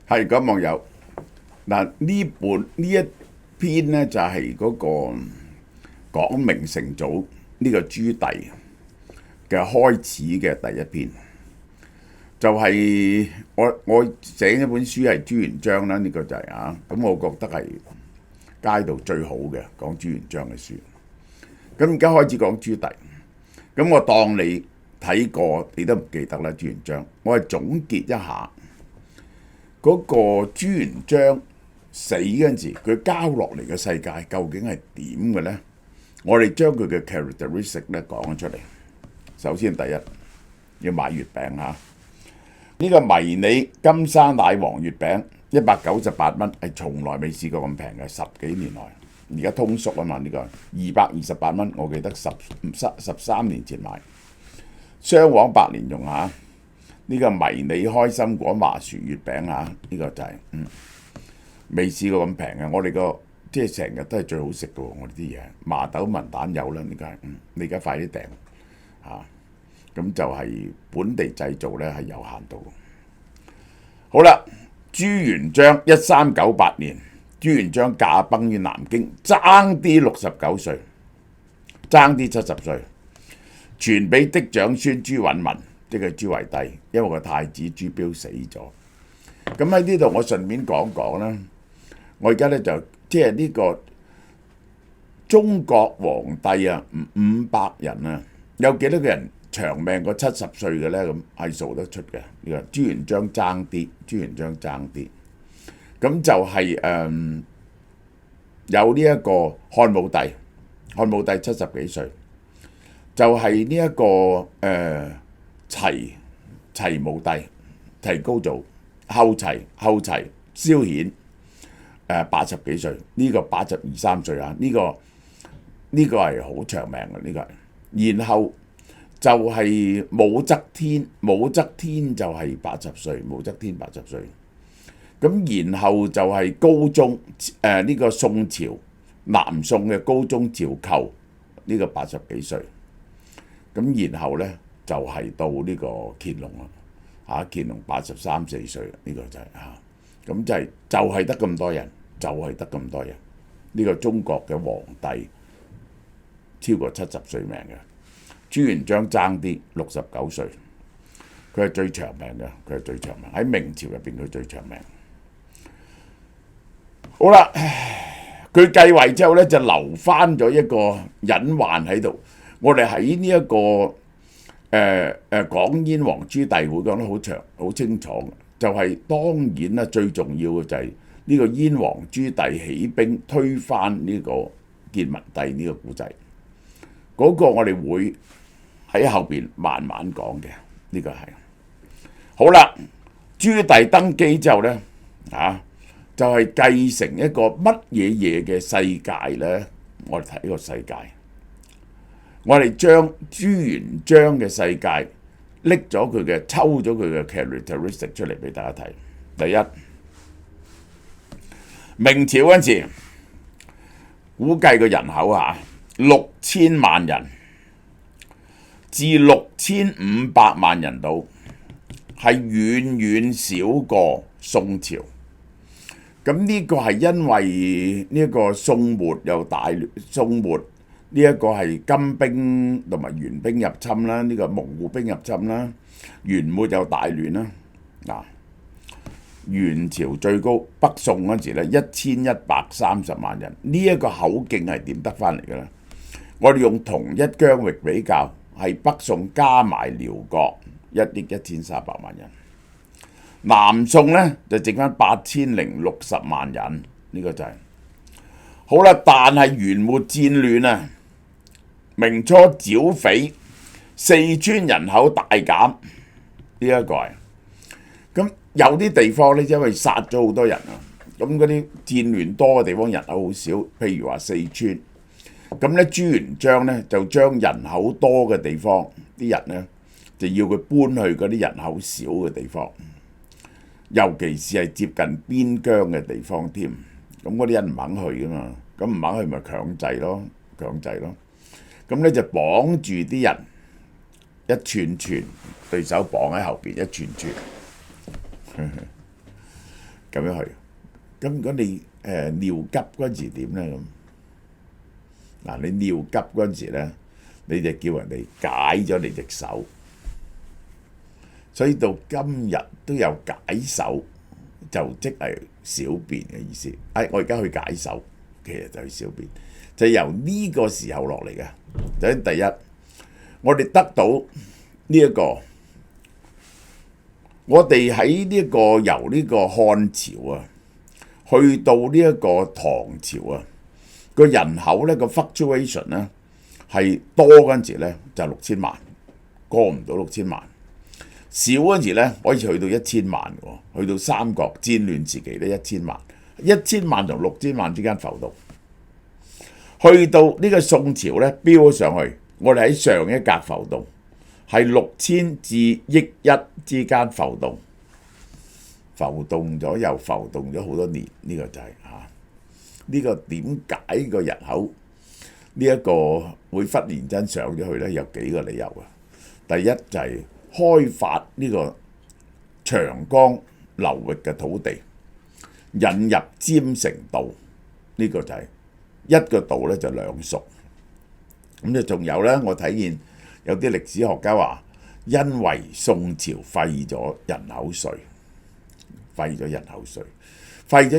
係咁網友嗱，呢一篇呢，就係嗰個講明成祖呢個朱棣嘅開始嘅第一篇，就係我寫一本書係朱元璋啦，呢個就係咁我覺得係街道最好嘅講朱元璋嘅書。咁而家開始講朱棣，咁我當你睇過，你都唔記得啦。朱元璋，我係總結一下嗰個朱元璋死嗰陣時，佢交落嚟嘅世界究竟係點嘅呢？我哋將佢嘅 characteristic 咧講咗出嚟。首先第一要買月餅嚇，呢個迷你金沙奶黃月餅198蚊，係從來未試過咁平嘅，10幾年來。而家通縮啊嘛，呢個228蚊，我記得13年前買。雙黃百年用嚇，呢個迷你開心果麻薯月餅嚇，呢個就係未試過咁平嘅。我哋個即係成日都係最好食嘅喎，我哋啲嘢麻豆文蛋有啦，呢個係你而家快啲訂嚇，咁就係本地製造咧係有限度。好啦，朱元璋1398年。朱元璋駕崩於南京，爭啲69歲，爭啲70歲，傳俾嫡長孫朱允炆，即係朱維帝，因為個太子朱標死咗。咁喺呢度我順便講講啦，我而家咧就即係呢個中國皇帝啊，500人啊，有幾多個人長命過70歲嘅咧？咁係數得出嘅。呢個朱元璋爭啲，朱元璋爭啲。咁就係有呢一個漢武帝，漢武帝70幾歲，就係呢一個齊武帝，齊高祖，後齊蕭衍80幾歲，呢個82、83歲啊，呢個係好長命嘅呢個係。然後就係武則天，武則天就係80歲，武則天80歲。咁然後就係高宗，呢個宋朝南宋嘅高宗趙構，呢個80幾歲。咁然後咧就係到呢個乾隆啦，乾隆83、4歲，呢個就係咁就係得咁多人，就係得咁多人。呢個中國嘅皇帝超過70歲命嘅，朱元璋爭啲69歲，佢係最長命嘅，佢係最長命喺明朝入邊，佢最長命。好啦，佢繼位之後咧就留翻咗一個隱患喺度。我哋喺呢一個講燕王朱棣會講得好長好清楚，就係當然啦，最重要嘅就係呢個燕王朱棣起兵推翻呢個建文帝呢個故仔。嗰個我哋會喺後邊慢慢講嘅，呢個係好啦。朱棣登基之後咧就係繼承一個乜嘢嘅世界呢？我哋睇呢個世界，我哋將朱元璋嘅世界拎咗佢嘅，抽咗佢嘅 characteristic 出嚟俾大家睇。第一，明朝嗰陣時，估計個人口6000萬人至6500萬人度，係遠遠少過宋朝。咁呢個係因為呢一個宋末又大亂，宋末呢一個係金兵同埋元兵入侵啦，呢個蒙古兵入侵啦，元末又大亂啦。元朝最高北宋嗰時咧1130萬人，呢一個口徑係點得翻嚟嘅咧？我哋用同一疆域比較，係北宋加埋遼國1億1300萬人。南宋咧就剩翻8060萬人，呢個就係好啦。但係元末戰亂明初剿匪，四川人口大減，呢一個係咁。有啲地方咧，因為殺咗好多人咁嗰啲戰亂多嘅地方人口好少，譬如話四川。咁咧朱元璋咧就將人口多嘅地方啲人咧就要佢搬去嗰啲人口少嘅地方。尤其是係接近邊疆嘅地方添，咁嗰啲人唔肯去噶嘛，咁唔肯去咪強制咯，咁咧就綁住啲人一串串，對手綁喺後邊一串串，咁樣去。咁如果你尿急嗰陣時點咧咁？嗱，你尿急嗰陣時咧，你就叫人哋解咗你隻手。所以到今日都有解手，就即係小便嘅意思。我而家去解手，其實就係小便，就係由呢個時候落嚟嘅。首先第一，我哋得到呢一個，我哋喺呢個由呢個漢朝啊，去到呢一個唐朝啊，個人口咧個 fluctuation 咧係多嗰陣時咧就6000萬，過唔到6000萬。少嗰陣時咧可以去到1000萬喎，去到三國戰亂時期咧1000萬，1000萬同6000萬之間浮動。去到呢個宋朝咧飆咗上去，我哋喺上一格浮動，係6000至1億之間浮動，浮動咗又浮動咗好多年，呢個就係呢個點解個人口呢一個會忽然間上咗去咧？有幾個理由啊。第一就係開發呢個長江流域嘅土地，引入占城道，呢個就係一個道咧就兩屬。咁就仲有咧，我睇見有啲歷史學家話，因為宋朝廢咗人口稅，廢咗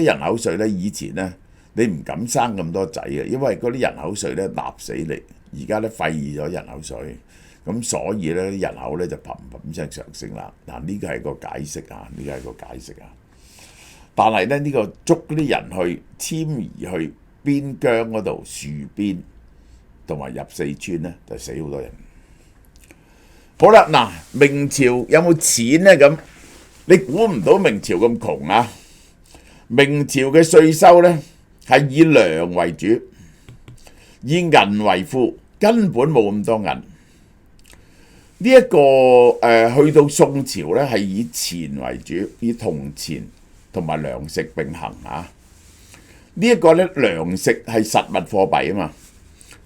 人口稅咧，以前咧你唔敢生咁多仔嘅，因為嗰啲人口稅咧納死你，而家咧廢咗人口稅。咁所以咧人口咧就砰砰聲上升啦。嗱，呢個係個解釋啊，但係咧呢個捉啲人去遷移去邊疆嗰度戍邊，同埋入四川咧就死好多人。好啦，嗱，明朝有冇錢咧？咁你估唔到明朝咁窮啊！明朝嘅稅收咧係以糧為主，以銀為輔，根本冇咁多銀。呢一個去到宋朝咧係以錢為主，以銅錢同埋糧食並行啊！呢一個咧糧食係實物貨幣啊嘛，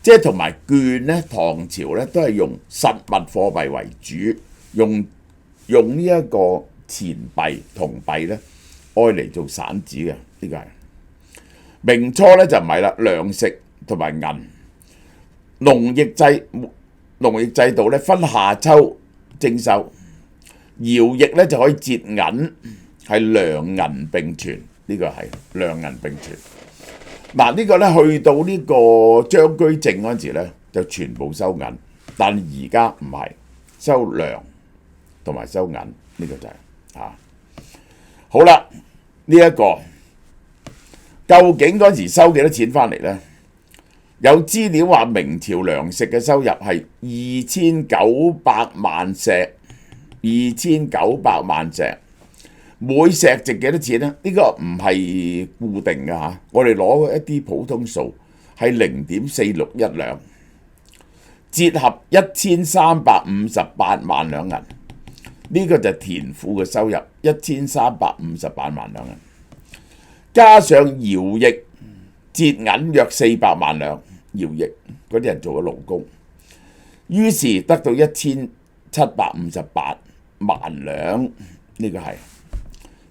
即係同埋券咧，唐朝咧都係用實物貨幣為主，用呢一個錢幣銅幣咧愛嚟做散紙嘅，呢個係明初咧就唔係啦，糧食同埋銀，農役制度咧分夏秋徵收，徭役咧就可以折銀，係糧銀並存，呢個係糧銀並存。嗱，呢個咧去到呢個張居正嗰陣時咧就全部收銀，但而家唔係收糧同埋收銀，呢個就係好啦。呢一個究竟嗰陣時收幾多錢翻嚟咧？有資料話明朝糧食嘅收入係2900萬石，2900萬石，每石值幾多錢呢？呢個唔係固定嘅嚇，我哋攞一啲普通數係0.461兩，折合1358萬兩銀。呢個就係田賦嘅收入1358萬兩銀，加上徭役折銀約400萬兩，徭役嗰啲人做咗勞工，於是得到1758萬兩。呢個係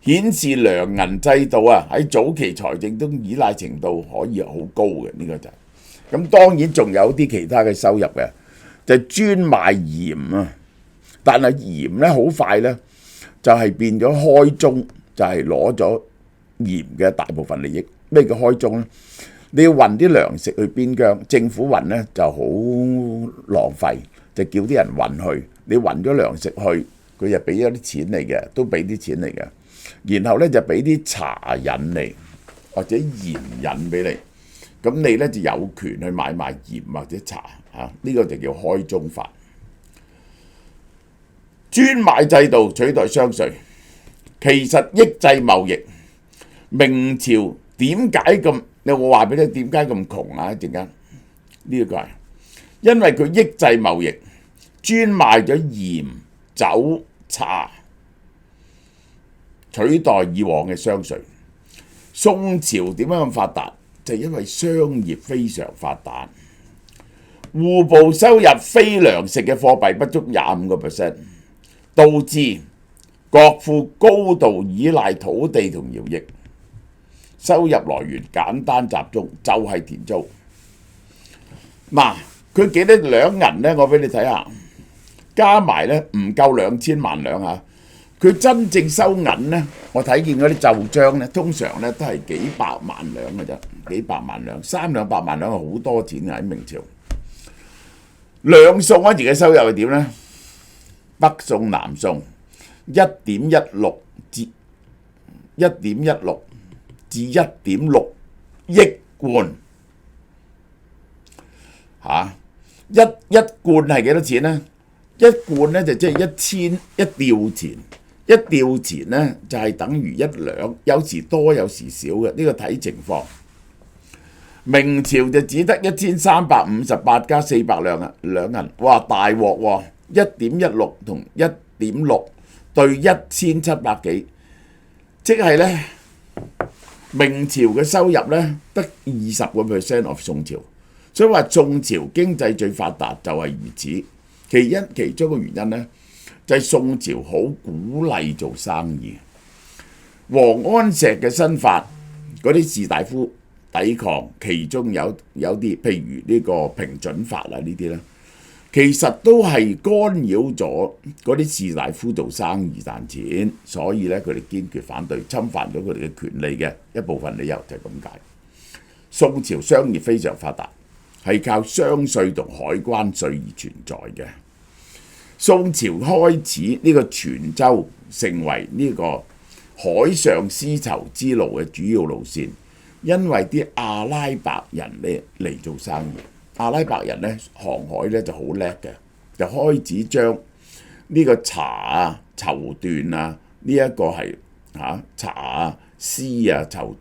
顯示糧銀制度啊喺早期財政中依賴程度可以好高嘅，呢個就係咁。當然仲有啲其他嘅收入嘅，就專賣鹽啊。但係鹽咧好快咧就係變咗開宗，就係攞咗鹽嘅大部分利益。咩叫開宗咧？你要運啲糧食去邊疆，政府運咧就好浪費，就叫啲人運去。你運咗糧食去，佢就俾咗啲錢嚟嘅，都俾啲錢嚟嘅。然後咧就俾啲茶引嚟，或者鹽引俾你。咁你咧就有權去買賣鹽或者茶嚇，呢個就叫開宗法。專賣制度取代商稅，其實抑制貿易。明朝點解咁？我話俾你點解咁窮啊？一陣間呢一個係因為佢抑制貿易，專賣咗鹽、酒、茶，取代以往嘅商稅。宋朝點解咁發達？就因為商業非常發達，戶部收入非糧食嘅貨幣不足25%。導致國庫高度依賴土地同徭役，收入來源簡單集中，就係田租。嗱，佢幾多兩銀呢？我俾你睇下，加埋呢唔夠2000萬兩啊！佢真正收銀呢，我睇見嗰啲奏章呢，通常呢都係幾百萬兩嘅啫，幾百萬兩，300-200萬兩係好多錢喺明朝。兩宋嗰時嘅收入係點呢？北宋、南宋1.16至1.16至1.6億貫嚇，一貫係幾多錢呢？一貫呢就即係一吊錢。一吊錢呢就係等於1兩，有時多有時少嘅，呢個睇情況。明朝就只得1358加400兩銀，哇大鑊喎！1.16同1.6對1700幾，即係呢明朝嘅收入呢得20% of 宋朝，所以話宋朝經濟最發達就係如此。其中嘅原因呢，就係宋朝好鼓勵做生意。王安石嘅新法嗰啲士大夫抵抗，其中有啲譬如呢個平準法啊呢啲咧，其實都係干擾咗嗰啲士大夫做生意賺錢，所以咧佢哋堅決反對，侵犯咗佢哋嘅權利嘅一部分理由就係咁解。宋朝商業非常發達，係靠商稅同海關稅而存在嘅。宋朝開始呢個泉州成為呢個海上絲綢之路嘅主要路線，因為啲阿拉伯人嚟做生意。阿拉伯人呢航海呢就好叻嘅，就開始將呢個茶啊、綢緞啊呢一個係茶啊、絲啊、綢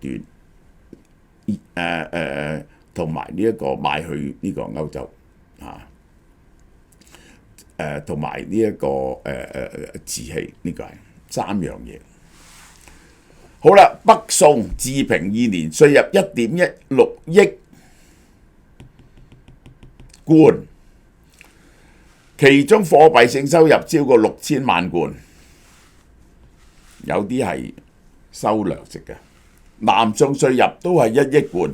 緞同埋呢一個賣去呢個歐洲同埋呢一個瓷器，呢個係3樣嘢。好啦，北宋治平2年稅入1.16億貫，其中貨幣性收入超過6000萬貫，有啲係收糧食嘅。南宋稅入都係1億貫。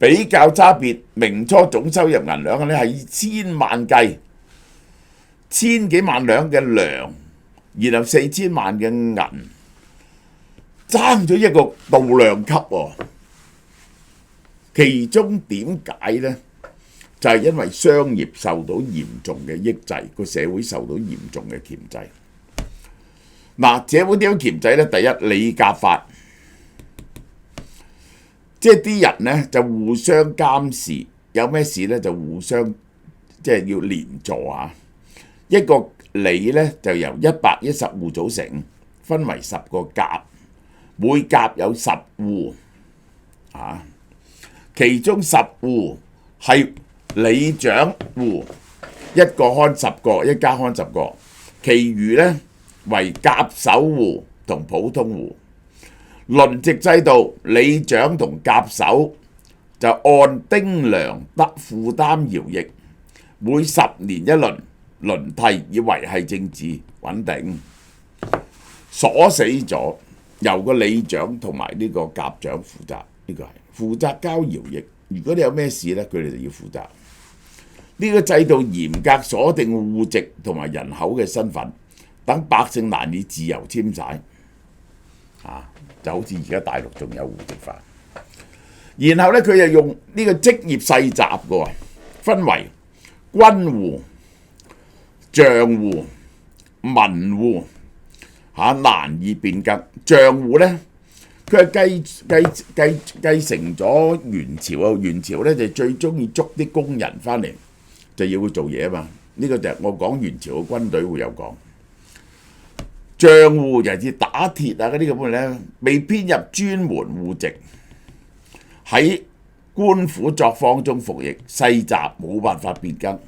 比較差別，明初總收入銀兩咧係以千萬計，1000幾萬兩嘅糧，然後4000萬嘅銀，爭咗一個度量級喎。其中點解呢？就係因為商業受到嚴重嘅抑制，個社會受到嚴重嘅鉗制。嗱，社會點樣鉗制呢？第一，理甲法。即係啲人呢就互相監視，有咩事呢就互相即係要連坐啊！一個里呢就由110戶組成，分為10個甲，每甲有10戶啊。其中10戶係里長戶，一個看10個，一家看10個，其餘呢為甲首戶同普通戶。輪值制度，里長同甲首就按丁糧得負擔徭役，每10年一輪輪替，以維繫政治穩定。鎖死咗，由個里長同埋呢個甲長負責，呢個係負責交徭役。如果你有咩事呢，佢哋就要負責。呢個制度嚴格鎖定戶籍同埋人口嘅身份，等百姓難以自由遷徙。就好似而家大陸仲有戶籍法，然後呢，佢又用呢個職業世襲嘅喎，分為軍戶、帳戶、民戶難以變更。帳戶呢，佢係繼承咗元朝啊，元朝呢就最中意捉啲工人翻嚟，就要佢做嘢啊嘛。呢個就係我講元朝嘅軍隊會有講。帳戶尤其是打鐵啊嗰啲咁嘅咧，未編入專門戶籍，喺官府作坊中服役，世襲冇辦法變更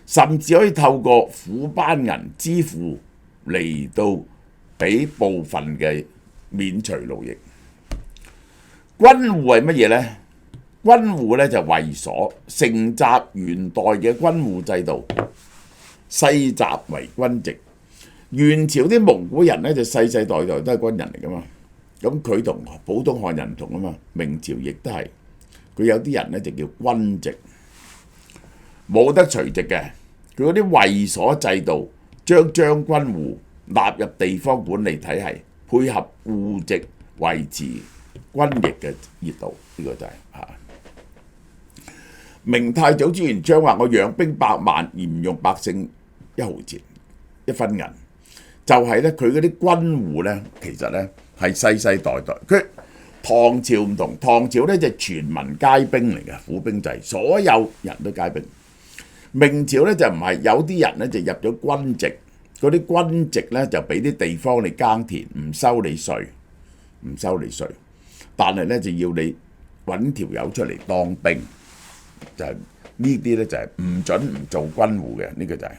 甚至可以透過府班銀支付嚟到俾部分嘅免除勞役。軍戶係乜嘢呢？軍戶咧就為所承襲元代嘅軍戶制度。世襲為軍籍。元朝啲蒙古人咧就世世代代都係軍人嚟噶嘛，咁佢同普通漢人唔同啊嘛。明朝亦都係，佢有啲人咧就叫軍籍，冇得除籍嘅。佢嗰啲衛所制度將將軍戶納入地方管理體系，配合戶籍維持軍役嘅熱度，呢、個就係明太祖朱元璋話：我養兵百萬而唔用百姓一毫錢一分銀。就係咧，佢嗰啲軍戶咧，其實咧係世世代代。佢唐朝唔同，唐朝咧就全民皆兵嚟嘅，府兵制，所有人都皆兵。明朝咧就唔係，有啲人咧就入咗軍籍，嗰啲軍籍咧就俾啲地方你耕田，唔收你稅，但係咧就要你揾條友出嚟當兵，就係呢啲咧就係唔準唔做軍戶嘅，呢個就係。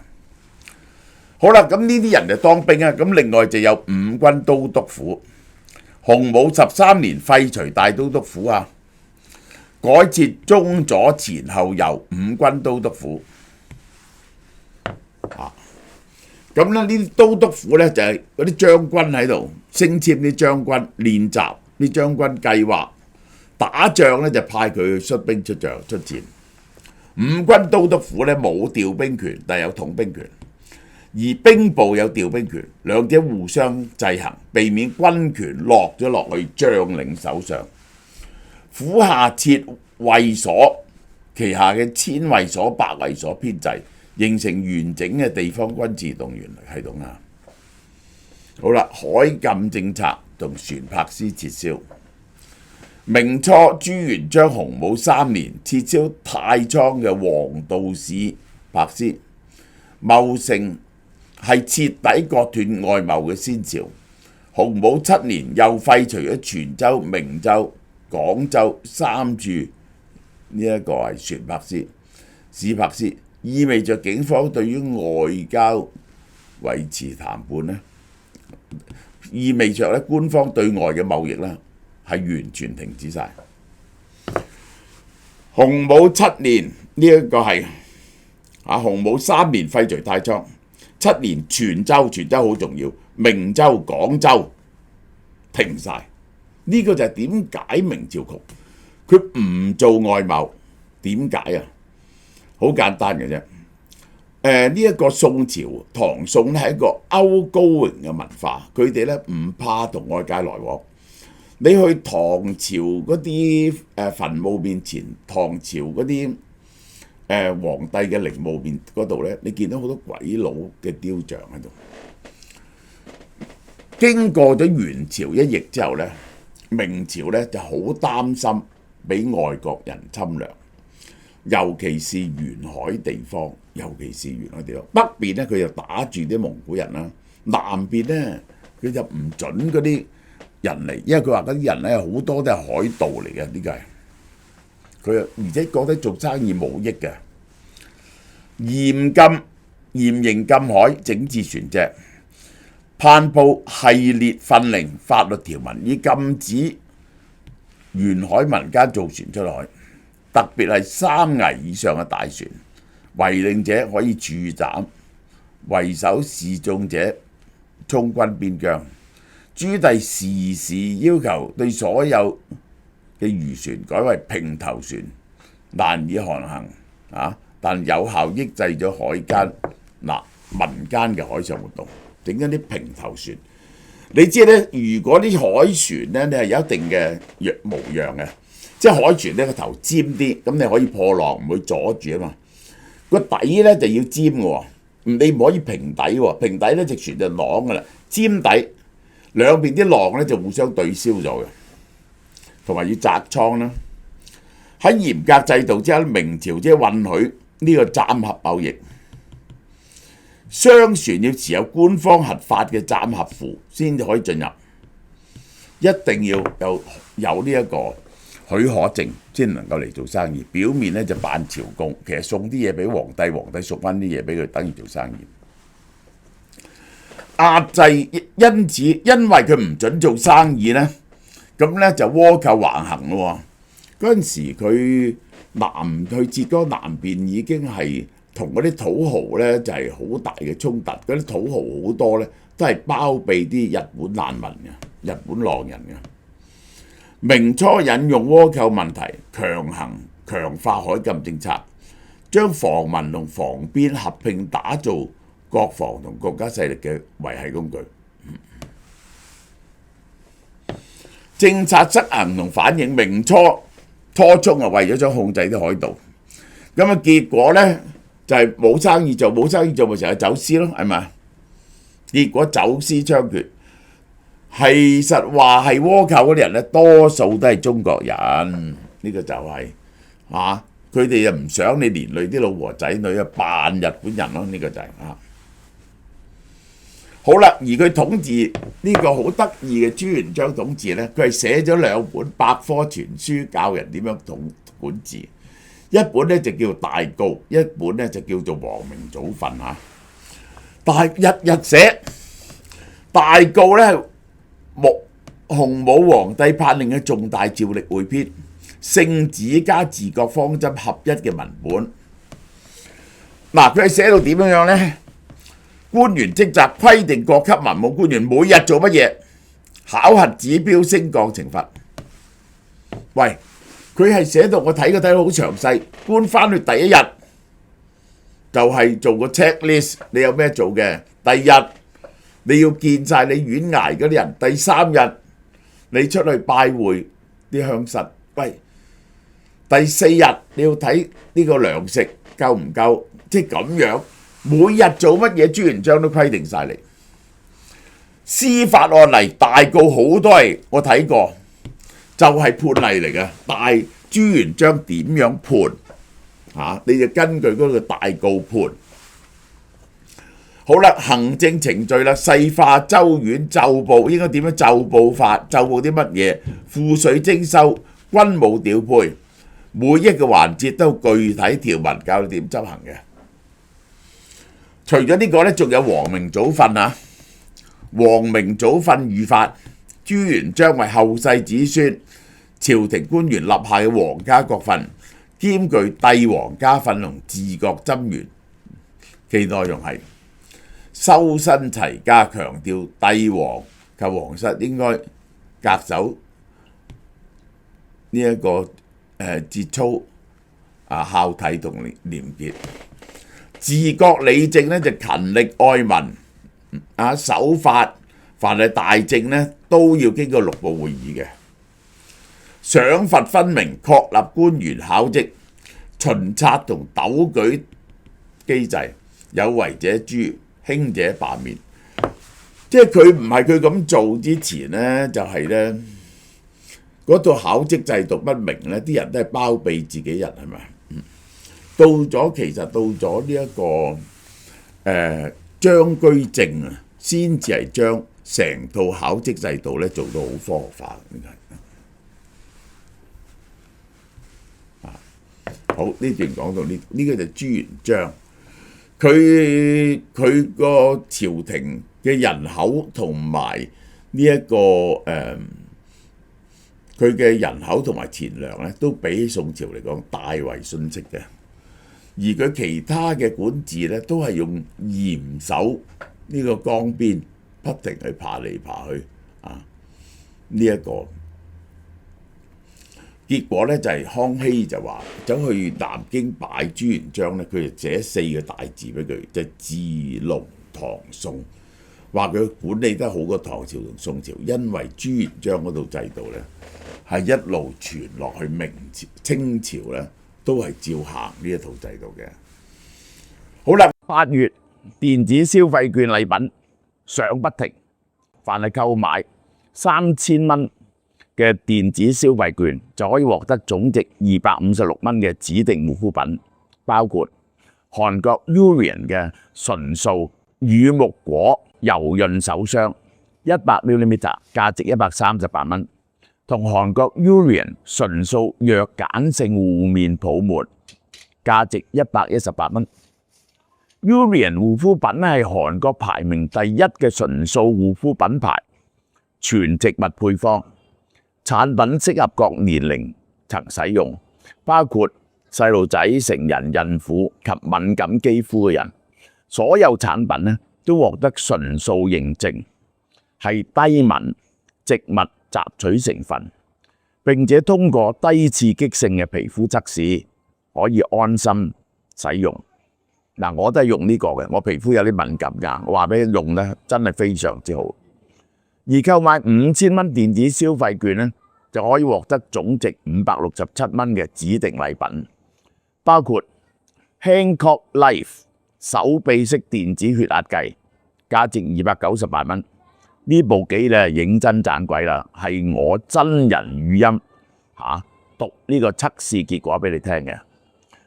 好啦，咁呢啲人就當兵啊。咁另外就有五軍都督府。洪武13年廢除大都督府啊，改設中左前後右五軍都督府。咁咧呢啲都督府咧就係嗰啲將軍喺度升遷啲將軍，練習啲將軍計劃，打仗咧就派佢去出兵出將出戰。五軍都督府咧冇調兵權，但係有統兵權。而兵部有調兵權，兩者互相制衡，避免軍權落咗落去將領手上。府下設衛所，旗下嘅千衛所、百衛所編制，形成完整嘅地方軍事動員系統啊。好啦，海禁政策同船舶司撤銷。明初朱元璋洪武3年撤銷太倉嘅黃道市舶司，茂盛係徹底割斷外貿嘅先兆。洪武7年又廢除咗泉州、明州、廣州三處呢一個係船舶司、市舶司，意味着警方對於外交維持談判呢，意味着咧官方對外嘅貿易呢係完全停止晒。洪武7年呢一個係洪武3年廢除太倉。7年泉州好重要，明州、廣州停晒。呢個就係點解明朝窮，佢唔做外貿，點解啊？好簡單嘅啫。呢一個宋朝、唐宋咧係一個歐高榮嘅文化，佢哋咧唔怕同外界來往。你去唐朝嗰啲墳墓面前，唐朝嗰啲皇帝嘅陵墓面嗰度咧，你見到好多鬼佬嘅雕像喺度。經過咗元朝一役之後咧，明朝咧就好擔心俾外國人侵略，尤其是沿海地方，北邊咧佢就打住啲蒙古人啦，南邊咧佢就唔準嗰啲人嚟，因為佢話嗰啲人咧好多都係海盜嚟嘅，呢個係。佢而且覺得做生意冇益嘅，嚴刑禁海，整治船隻，頒布系列訓令、法律條文，以禁止沿海民間造船出海，特別係3桅以上嘅大船，違令者可以處斬，為守示眾者充軍邊疆。朱棣時時要求對所有嘅漁船改為平頭船，難以航行但有效抑制咗海間民間嘅海上活動，整緊啲平頭船。你知咧，如果啲海船咧，你係有一定嘅模樣嘅，即係海船咧個頭尖啲，咁你可以破浪，唔會阻住啊嘛。個底咧就要尖嘅喎，你唔可以平底喎，平底咧隻船就啷嘅啦，尖底兩邊啲浪咧就互相對消咗嘅。同埋要窄倉啦。喺嚴格制度之下，明朝即係允許呢個暫合貿易，商船要持有官方核發嘅暫合符先至可以進入，一定要有呢一個許可證先能夠嚟做生意。表面咧就扮朝貢，其實送啲嘢俾皇帝，皇帝送翻啲嘢俾佢，等於做生意。壓制，因此因為佢唔準做生意咧。咁咧就倭寇橫行咯喎！嗰陣時佢去浙江南邊已經係同嗰啲土豪咧就係好大嘅衝突。嗰啲土豪好多咧都係包庇啲日本難民嘅、日本狼人嘅。明初引用倭寇問題，強化海禁政策，將防民同防邊合併打造國防同國家勢力嘅維繫工具。政策執行同反映，明初衷係為咗想控制啲海盜，咁啊結果咧就係冇生意做，冇生意做咪成日走私咯，係咪？結果走私猖獗。其實話係倭寇嗰啲人咧，多數都係中國人，呢個就係佢哋又唔想你連累啲老婆仔女啊，扮日本人咯，呢個就係好啦。而佢統治呢個好得意嘅朱元璋統治咧，佢係寫咗2本百科全書教人點樣管治，一本咧就叫《大誥》，一本咧就叫做《王明祖訓》嚇。但係日日寫《大誥》咧，洪武皇帝頒令嘅重大詔歷彙編，聖旨加治國方針合一嘅文本。嗱，佢係寫到點樣呢？官員職責規定各級文武官員每日做乜嘢，考核指標、升降懲罰。喂，佢係寫到我睇到好詳細。官翻去第一日就係做個 checklist， 你有咩做嘅？第二日你要見晒你縣衙嗰啲人，第3日你出去拜會啲鄉紳，喂，第4日你要睇呢個糧食夠唔夠，即係咁樣，每日做乜嘢朱元璋都規定晒嚟。司法案例大誥好多係我睇過，就係判例嚟嘅。大朱元璋點樣判你就根據嗰個大誥判。好啦，行政程序啦，細化州縣奏報應該點樣奏報法？奏報啲乜嘢？賦稅徵收、軍務調配，每一個環節都有具體條文教你點執行嘅。除咗呢個咧，仲有王明祖訓啊！王明祖訓諭法，朱元璋為後世子孫、朝廷官員立下嘅皇家國訓，兼具帝王家訓同治國箴言。其內容係修身齊家，強調帝王及皇室應該恪守呢一個節操孝悌同廉潔。治國理政咧就勤力愛民守法，凡係大政咧都要經過6部會議嘅。賞罰分明，確立官員考績、巡察同鬥舉機制，有違者誅，輕者罷免。即係佢唔係佢咁做之前咧，就係咧嗰套考績制度不明咧，啲人都係包庇自己人，係咪？其實到咗呢一個張居正啊，先至係將成套考績制度咧做到好科學化。好，呢段講到呢個就朱元璋，佢個朝廷嘅人口同埋呢一個佢嘅人口同埋錢糧咧，都比起宋朝嚟講大為遜色嘅。而佢其他嘅管治咧，都係用嚴守呢個江邊，不停去爬嚟爬去呢一個結果咧，就係康熙就話走去南京拜朱元璋咧，佢就寫4個大字俾佢，就治隆唐宋，話佢管理得好過唐朝同宋朝，因為朱元璋嗰套制度咧係一路傳落去明朝、清朝咧，都係照行呢一套制度嘅。好啦，8月電子消費券禮品上不停，凡係購買3000蚊嘅電子消費券，就可以獲得總值256蚊嘅指定護膚品，包括韓國 Urian 嘅純素乳木果柔潤手霜100ml，價值138蚊。同韓國 Urian 純素弱鹼性護面泡沫，價值118蚊。Urian 護膚品係韓國排名第1嘅純素護膚品牌，全植物配方，產品適合各年齡層使用，包括細路仔、成人、孕婦及敏感肌膚嘅人，所有產品咧都獲得純素認證，係低敏植物雜取成分，並且通過低刺激性嘅皮膚測試，可以安心使用。嗱，我都係用呢個嘅，我皮膚有啲敏感㗎，我話俾你用咧，真係非常之好。而購買5000蚊電子消費券咧，就可以獲得總值567蚊嘅指定禮品，包括 Hancock Life 手臂式電子血壓計，價值298蚊。呢部機咧認真盞鬼啦，係我真人語音讀呢個測試結果俾你聽嘅。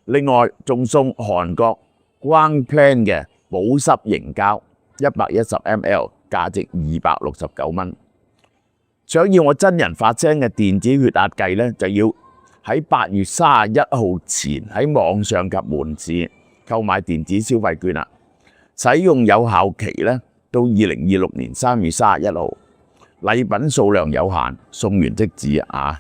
另外仲送韓國 Guangplan 嘅保濕凝膠110ml，價值269蚊。想要我真人發聲嘅電子血壓計咧，就要喺8月31號前喺網上及門市購買電子消費券啦。使用有效期咧到2026年3月31號，禮品數量有限，送完即止啊！